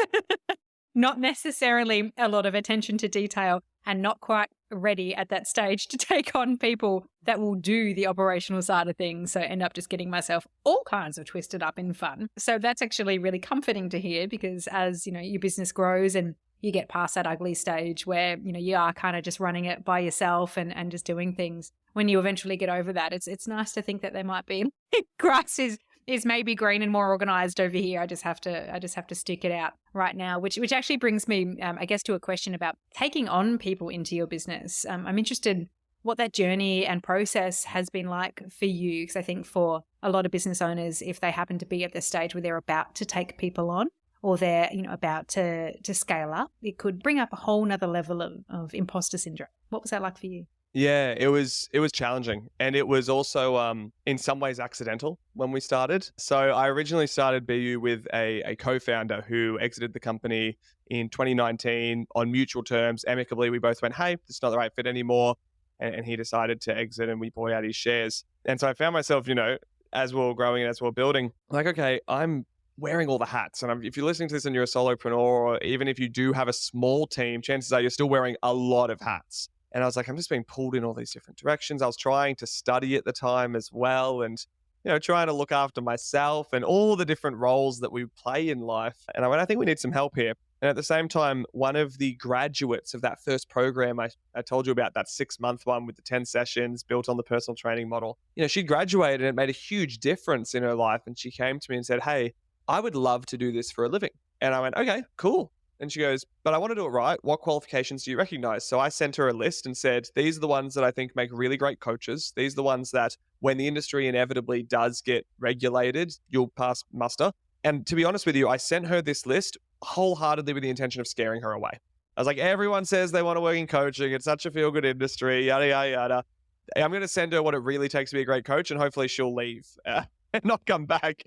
Speaker 1: not necessarily a lot of attention to detail and not quite ready at that stage to take on people that will do the operational side of things. So I end up just getting myself all kinds of twisted up in fun. So that's actually really comforting to hear, because as your business grows and you get past that ugly stage where, you are kind of just running it by yourself and just doing things. When you eventually get over that, it's nice to think that there might be grass is maybe green and more organized over here. I just have to stick it out right now, which actually brings me, I guess, to a question about taking on people into your business. I'm interested what that journey and process has been like for you, because I think for a lot of business owners, if they happen to be at the stage where they're about to take people on, or they're about to scale up, it could bring up a whole nother level of imposter syndrome. What was that like for you?
Speaker 2: Yeah, it was challenging, and it was also in some ways accidental when we started. So I originally started BU with a co-founder who exited the company in 2019 on mutual terms. Amicably, we both went, "Hey, it's not the right fit anymore," and he decided to exit, and we bought out his shares. And so I found myself, as we were growing and as we were building, like, okay, I'm wearing all the hats. And if you're listening to this and you're a solopreneur, or even if you do have a small team, chances are you're still wearing a lot of hats. And I was like, I'm just being pulled in all these different directions. I was trying to study at the time as well, and trying to look after myself and all the different roles that we play in life. And I went, I think we need some help here. And at the same time, one of the graduates of that first program I told you about, that 6-month one with the 10 sessions built on the personal training model, she graduated and it made a huge difference in her life. And she came to me and said, "Hey, I would love to do this for a living." And I went, "Okay, cool." And she goes, "But I want to do it right. What qualifications do you recognize?" So I sent her a list and said, "These are the ones that I think make really great coaches. These are the ones that when the industry inevitably does get regulated, you'll pass muster." And to be honest with you, I sent her this list wholeheartedly with the intention of scaring her away. I was like, everyone says they want to work in coaching. It's such a feel-good industry, yada, yada, yada. I'm going to send her what it really takes to be a great coach, and hopefully she'll leave and not come back.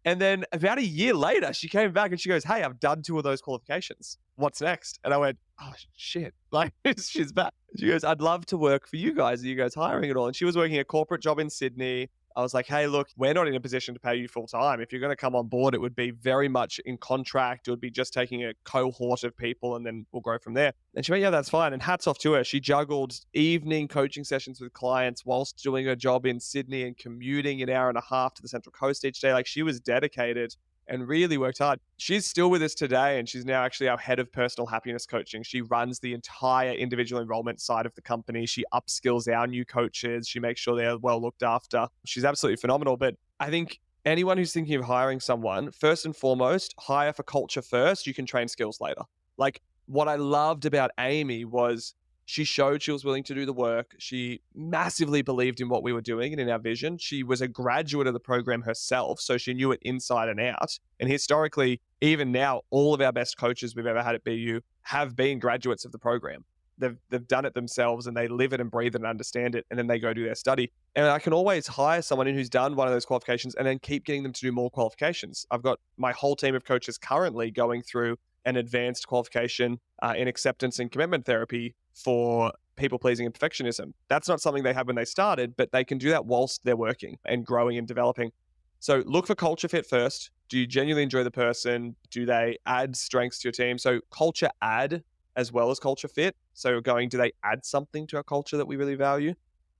Speaker 2: And then about a year later, she came back and she goes, "Hey, I've done 2 of those qualifications. What's next?" And I went, "Oh, shit." Like, she's back. She goes, "I'd love to work for you guys. Are you guys hiring at all?" And she was working a corporate job in Sydney. I was like, "Hey, look, we're not in a position to pay you full time. If you're going to come on board, it would be very much in contract. It would be just taking a cohort of people and then we'll grow from there." And she went, "Yeah, that's fine." And hats off to her. She juggled evening coaching sessions with clients whilst doing her job in Sydney and commuting an hour and a half to the Central Coast each day. Like, she was dedicated and really worked hard. She's still with us today, and she's now actually our head of personal happiness coaching. She runs the entire individual enrollment side of the company. She upskills our new coaches. She makes sure they're well looked after. She's absolutely phenomenal. But I think anyone who's thinking of hiring someone, first and foremost, hire for culture first. You can train skills later. Like, what I loved about Amy was she showed she was willing to do the work. She massively believed in what we were doing and in our vision. She was a graduate of the program herself, so she knew it inside and out. And historically, even now, all of our best coaches we've ever had at BU have been graduates of the program. They've done it themselves and they live it and breathe it and understand it, and then they go do their study. And I can always hire someone in who's done one of those qualifications and then keep getting them to do more qualifications. I've got my whole team of coaches currently going through an advanced qualification in acceptance and commitment therapy for people-pleasing and perfectionism. That's not something they had when they started, but they can do that whilst they're working and growing and developing. So look for culture fit first. Do you genuinely enjoy the person? Do they add strengths to your team? So culture add as well as culture fit. So do they add something to our culture that we really value?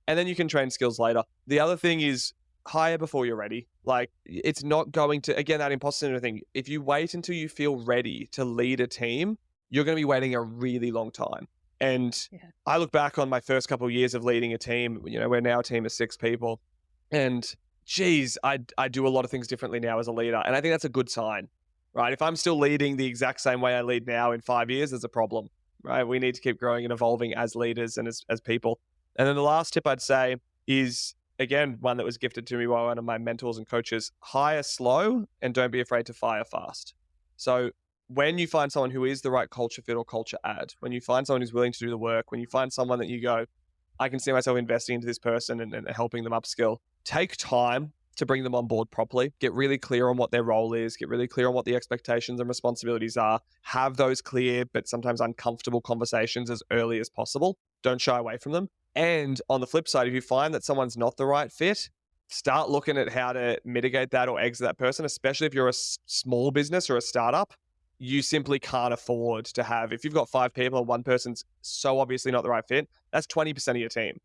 Speaker 2: And then you can train skills later. The other thing is hire before you're ready. Like, it's not going to, again, that imposter syndrome thing. If you wait until you feel ready to lead a team, you're going to be waiting a really long time. And I look back on my first couple of years of leading a team. We're now a team of 6 people. And geez, I do a lot of things differently now as a leader. And I think that's a good sign, right? If I'm still leading the exact same way I lead now in 5 years, there's a problem, right? We need to keep growing and evolving as leaders and as people. And then the last tip I'd say is, again, one that was gifted to me by one of my mentors and coaches: hire slow and don't be afraid to fire fast. So when you find someone who is the right culture fit or culture add, when you find someone who's willing to do the work, when you find someone that you go, I can see myself investing into this person and helping them upskill, take time to bring them on board properly, get really clear on what their role is, get really clear on what the expectations and responsibilities are, have those clear but sometimes uncomfortable conversations as early as possible. Don't shy away from them. And on the flip side, if you find that someone's not the right fit, start looking at how to mitigate that or exit that person, especially if you're a small business or a startup. You simply can't afford to have, if you've got 5 people and one person's so obviously not the right fit, that's 20% of your team.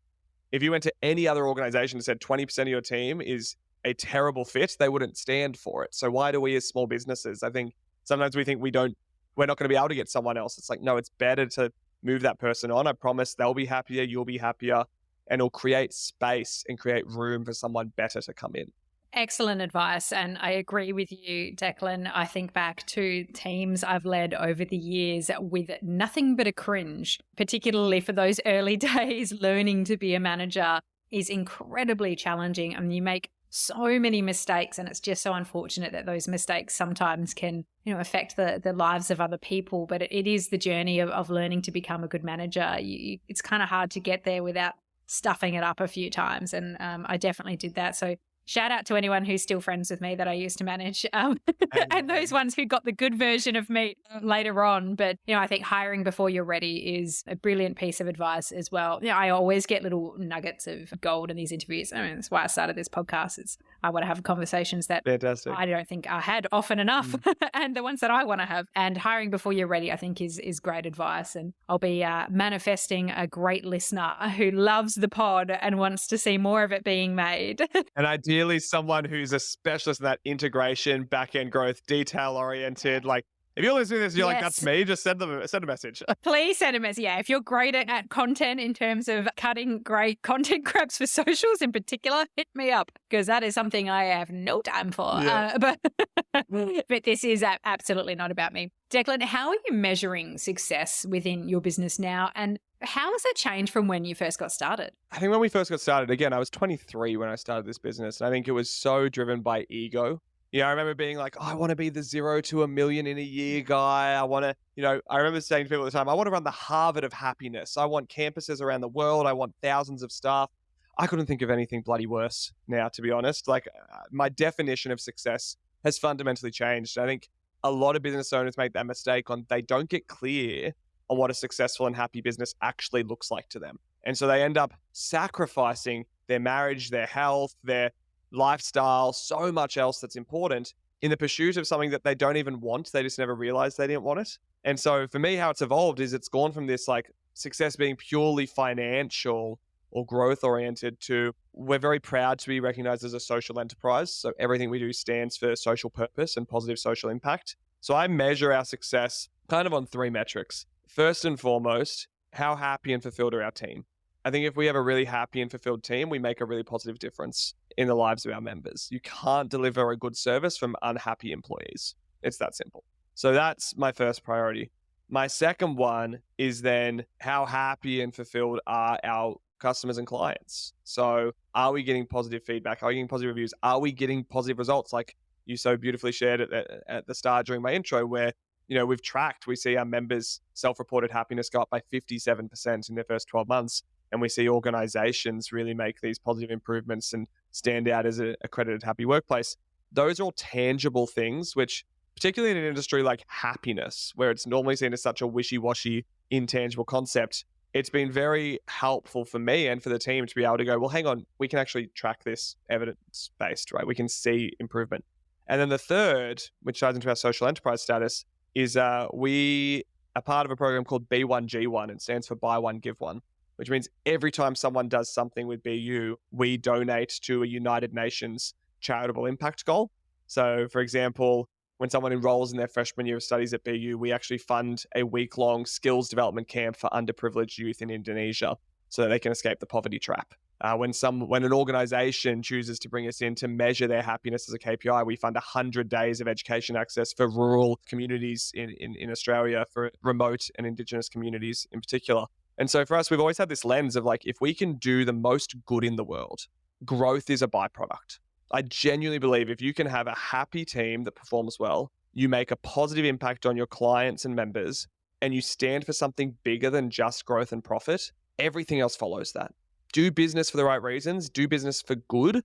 Speaker 2: If you went to any other organization and said 20% of your team is a terrible fit, they wouldn't stand for it. So why do we as small businesses, I think sometimes we think we're not going to be able to get someone else. It's like, no, it's better to move that person on. I promise they'll be happier, you'll be happier, and it'll create space and create room for someone better to come in.
Speaker 1: Excellent advice. And I agree with you, Declan. I think back to teams I've led over the years with nothing but a cringe, particularly for those early days. Learning to be a manager is incredibly challenging, and you make so many mistakes, and it's just so unfortunate that those mistakes sometimes can, affect the lives of other people. But it is the journey of learning to become a good manager. It's kind of hard to get there without stuffing it up a few times. And I definitely did that. So shout out to anyone who's still friends with me that I used to manage, and those ones who got the good version of me later on. But, I think hiring before you're ready is a brilliant piece of advice as well. I always get little nuggets of gold in these interviews. I mean, that's why I started this podcast. I want to have conversations that
Speaker 2: Fantastic.
Speaker 1: I don't think I had often enough and the ones that I want to have. And hiring before you're ready, I think is great advice. And I'll be manifesting a great listener who loves the pod and wants to see more of it being made.
Speaker 2: And ideally someone who's a specialist in that integration, back-end growth, detail-oriented. Like, if you're listening to this, you're like, that's me, just send a message.
Speaker 1: Please send a message. Yeah, if you're great at content in terms of cutting great content grabs for socials in particular, hit me up, because that is something I have no time for.
Speaker 2: Yeah.
Speaker 1: But this is absolutely not about me. Declan, how are you measuring success within your business now? And how has that changed from when you first got started?
Speaker 2: I think when we first got started, again, I was 23 when I started this business. And I think it was so driven by ego. I remember being like, I want to be the 0 to 1 million in a year guy. I want to, I remember saying to people at the time, I want to run the Harvard of happiness. I want campuses around the world. I want thousands of staff. I couldn't think of anything bloody worse now, to be honest. Like, my definition of success has fundamentally changed. I think a lot of business owners make that mistake they don't get clear on what a successful and happy business actually looks like to them. And so they end up sacrificing their marriage, their health, their lifestyle, so much else that's important in the pursuit of something that they don't even want. They just never realized they didn't want it. And so for me, how it's evolved is it's gone from this like success being purely financial or growth oriented to we're very proud to be recognized as a social enterprise. So everything we do stands for social purpose and positive social impact. So I measure our success kind of on 3 metrics. First and foremost, how happy and fulfilled are our team? I think if we have a really happy and fulfilled team, we make a really positive difference in the lives of our members. You can't deliver a good service from unhappy employees. It's that simple. So that's my first priority. My second one is then how happy and fulfilled are our customers and clients? So are we getting positive feedback? Are we getting positive reviews? Are we getting positive results? Like you so beautifully shared at the start during my intro where, we've tracked, we see our members' self-reported happiness go up by 57% in their first 12 months. And we see organizations really make these positive improvements and stand out as an accredited happy workplace. Those are all tangible things, which particularly in an industry like happiness, where it's normally seen as such a wishy-washy, intangible concept, it's been very helpful for me and for the team to be able to go, well, hang on, we can actually track this evidence-based, right? We can see improvement. And then the third, which ties into our social enterprise status, is we are part of a program called B1G1. It stands for Buy One, Give One, which means every time someone does something with BU, we donate to a United Nations charitable impact goal. So, for example, when someone enrolls in their freshman year of studies at BU, we actually fund a week-long skills development camp for underprivileged youth in Indonesia so that they can escape the poverty trap. When an organization chooses to bring us in to measure their happiness as a KPI, we fund 100 days of education access for rural communities in Australia, for remote and Indigenous communities in particular. And so for us, we've always had this lens of like, if we can do the most good in the world, growth is a byproduct. I genuinely believe if you can have a happy team that performs well, you make a positive impact on your clients and members, and you stand for something bigger than just growth and profit, everything else follows that. Do business for the right reasons, do business for good.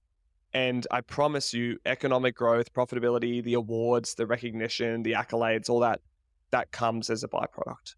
Speaker 2: And I promise you, economic growth, profitability, the awards, the recognition, the accolades, all that, that comes as a byproduct.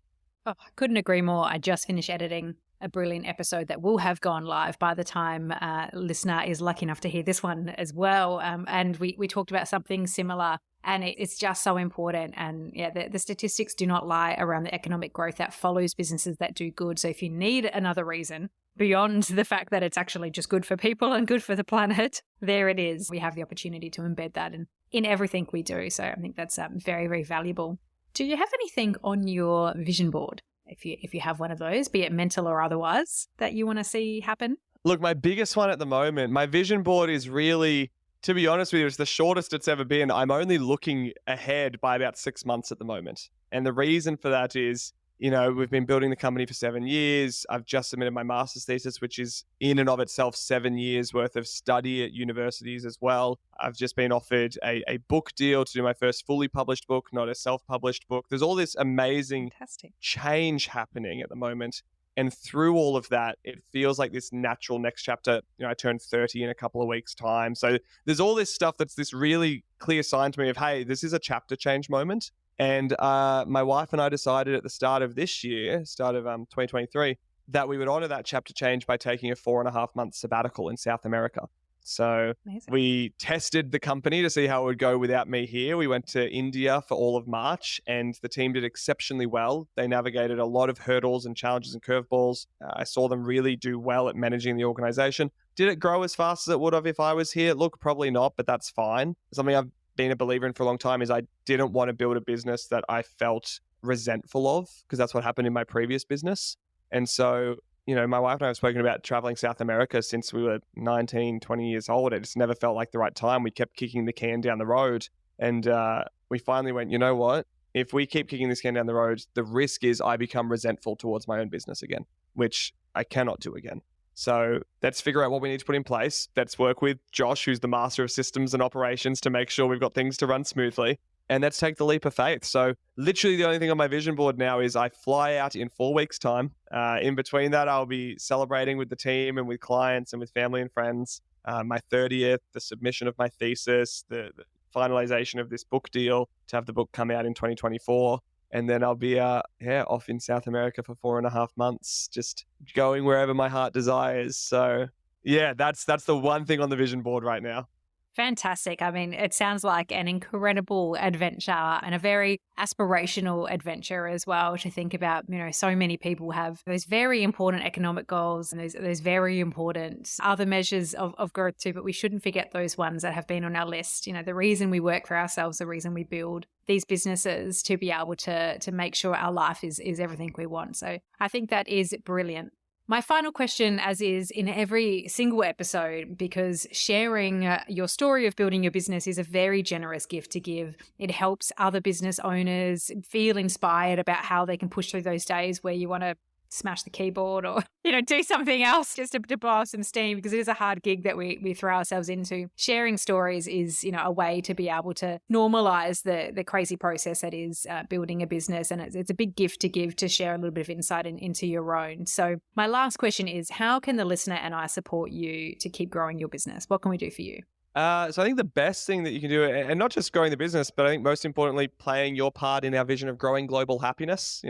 Speaker 1: Oh, I couldn't agree more. I just finished editing a brilliant episode that will have gone live by the time listener is lucky enough to hear this one as well. And we talked about something similar, and it's just so important. And yeah, the statistics do not lie around the economic growth that follows businesses that do good. So if you need another reason beyond the fact that it's actually just good for people and good for the planet, there it is. We have the opportunity to embed that in everything we do. So I think that's very, very valuable. Do you have anything on your vision board, if you have one of those, be it mental or otherwise, that you want to see happen?
Speaker 2: Look, my biggest one at the moment, my vision board is really, to be honest with you, it's the shortest it's ever been. I'm only looking ahead by about 6 months at the moment. And the reason for that is, we've been building the company for 7 years. I've just submitted my master's thesis, which is in and of itself 7 years worth of study at universities as well. I've just been offered a book deal to do my first fully published book, not a self-published book. There's all this amazing change happening at the moment. And through all of that, it feels like this natural next chapter. I turn 30 in a couple of weeks' time. So there's all this stuff that's this really clear sign to me of, hey, this is a chapter change moment. And my wife and I decided at the start of this year, start of 2023, that we would honor that chapter change by taking a 4.5-month sabbatical in South America. So
Speaker 1: Amazing.
Speaker 2: We tested the company to see how it would go without me here. We went to India for all of March, and the team did exceptionally well. They navigated a lot of hurdles and challenges and curveballs. I saw them really do well at managing the organization. Did it grow as fast as it would have if I was here? Look, probably not, but that's fine. Something I've been a believer in for a long time is I didn't want to build a business that I felt resentful of, because that's what happened in my previous business. And so, my wife and I have spoken about traveling South America since we were 19, 20 years old. It just never felt like the right time. We kept kicking the can down the road. And we finally went, you know what? If we keep kicking this can down the road, the risk is I become resentful towards my own business again, which I cannot do again. So let's figure out what we need to put in place. Let's work with Josh, who's the master of systems and operations, to make sure we've got things to run smoothly. And let's take the leap of faith. So literally the only thing on my vision board now is I fly out in 4 weeks' time. In between that, I'll be celebrating with the team and with clients and with family and friends. My 30th, the submission of my thesis, the finalization of this book deal to have the book come out in 2024. And then I'll be off in South America for 4.5 months, just going wherever my heart desires. So yeah, that's the one thing on the vision board right now.
Speaker 1: Fantastic. I mean, it sounds like an incredible adventure and a very aspirational adventure as well, to think about. So many people have those very important economic goals and those very important other measures of growth too, but we shouldn't forget those ones that have been on our list. The reason we work for ourselves, the reason we build these businesses, to be able to make sure our life is everything we want. So I think that is brilliant. My final question, as is in every single episode, because sharing your story of building your business is a very generous gift to give. It helps other business owners feel inspired about how they can push through those days where you want to smash the keyboard or, do something else just to blow off some steam, because it is a hard gig that we throw ourselves into. Sharing stories is, a way to be able to normalize the crazy process that is building a business. And it's a big gift to give, to share a little bit of insight into your own. So my last question is, how can the listener and I support you to keep growing your business? What can we do for you?
Speaker 2: So I think the best thing that you can do, and not just growing the business, but I think most importantly, playing your part in our vision of growing global happiness.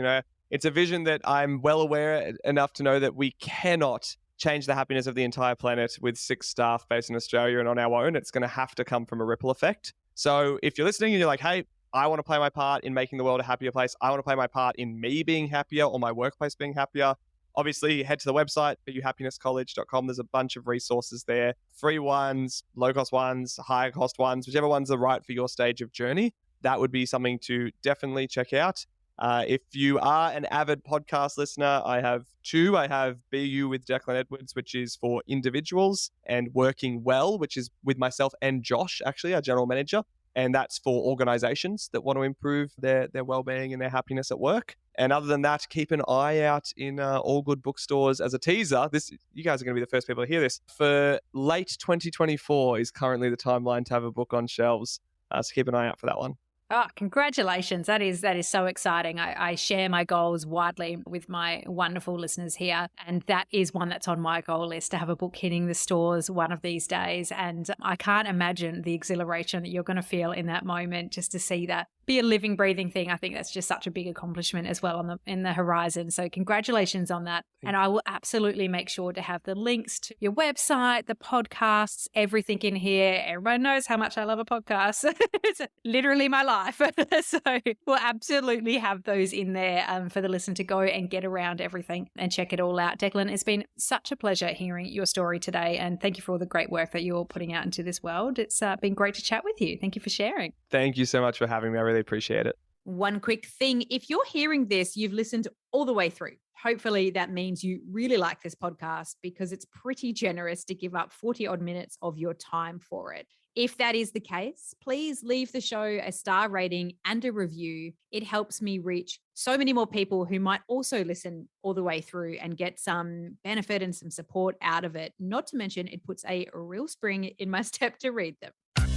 Speaker 2: It's a vision that I'm well aware enough to know that we cannot change the happiness of the entire planet with 6 staff based in Australia and on our own. It's going to have to come from a ripple effect. So if you're listening and you're like, hey, I want to play my part in making the world a happier place, I want to play my part in me being happier or my workplace being happier, obviously head to the website, buhappinesscollege.com. There's a bunch of resources there, free ones, low-cost ones, higher cost ones, whichever ones are right for your stage of journey. That would be something to definitely check out. If you are an avid podcast listener, I have 2. I have BU with Declan Edwards, which is for individuals, and Working Well, which is with myself and Josh, actually, our general manager. And that's for organizations that want to improve their well-being and their happiness at work. And other than that, keep an eye out in all good bookstores. As a teaser, you guys are going to be the first people to hear this. For late 2024 is currently the timeline to have a book on shelves. So keep an eye out for that one.
Speaker 1: Oh, congratulations. That is so exciting. I share my goals widely with my wonderful listeners here. And that is one that's on my goal list, to have a book hitting the stores one of these days. And I can't imagine the exhilaration that you're going to feel in that moment, just to see that be a living, breathing thing. I think that's just such a big accomplishment as well in the horizon. So congratulations on that. And I will absolutely make sure to have the links to your website, the podcasts, everything in here. Everyone knows how much I love a podcast. It's literally my life. So we'll absolutely have those in there for the listener to go and get around everything and check it all out. Declan, it's been such a pleasure hearing your story today. And thank you for all the great work that you're putting out into this world. It's been great to chat with you. Thank you for sharing.
Speaker 2: Thank you so much for having me. I really appreciate it.
Speaker 1: One quick thing, if you're hearing this, you've listened all the way through. Hopefully that means you really like this podcast, because it's pretty generous to give up 40 odd minutes of your time for it. If that is the case, please leave the show a star rating and a review. It helps me reach so many more people who might also listen all the way through and get some benefit and some support out of it. Not to mention, it puts a real spring in my step to read them.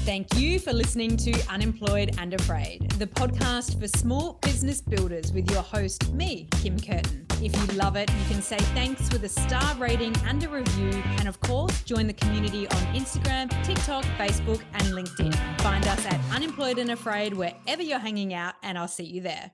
Speaker 1: Thank you for listening to Unemployed and Afraid, the podcast for small business builders with your host, me, Kim Curtin. If you love it, you can say thanks with a star rating and a review. And of course, join the community on Instagram, TikTok, Facebook, and LinkedIn. Find us at Unemployed and Afraid wherever you're hanging out, and I'll see you there.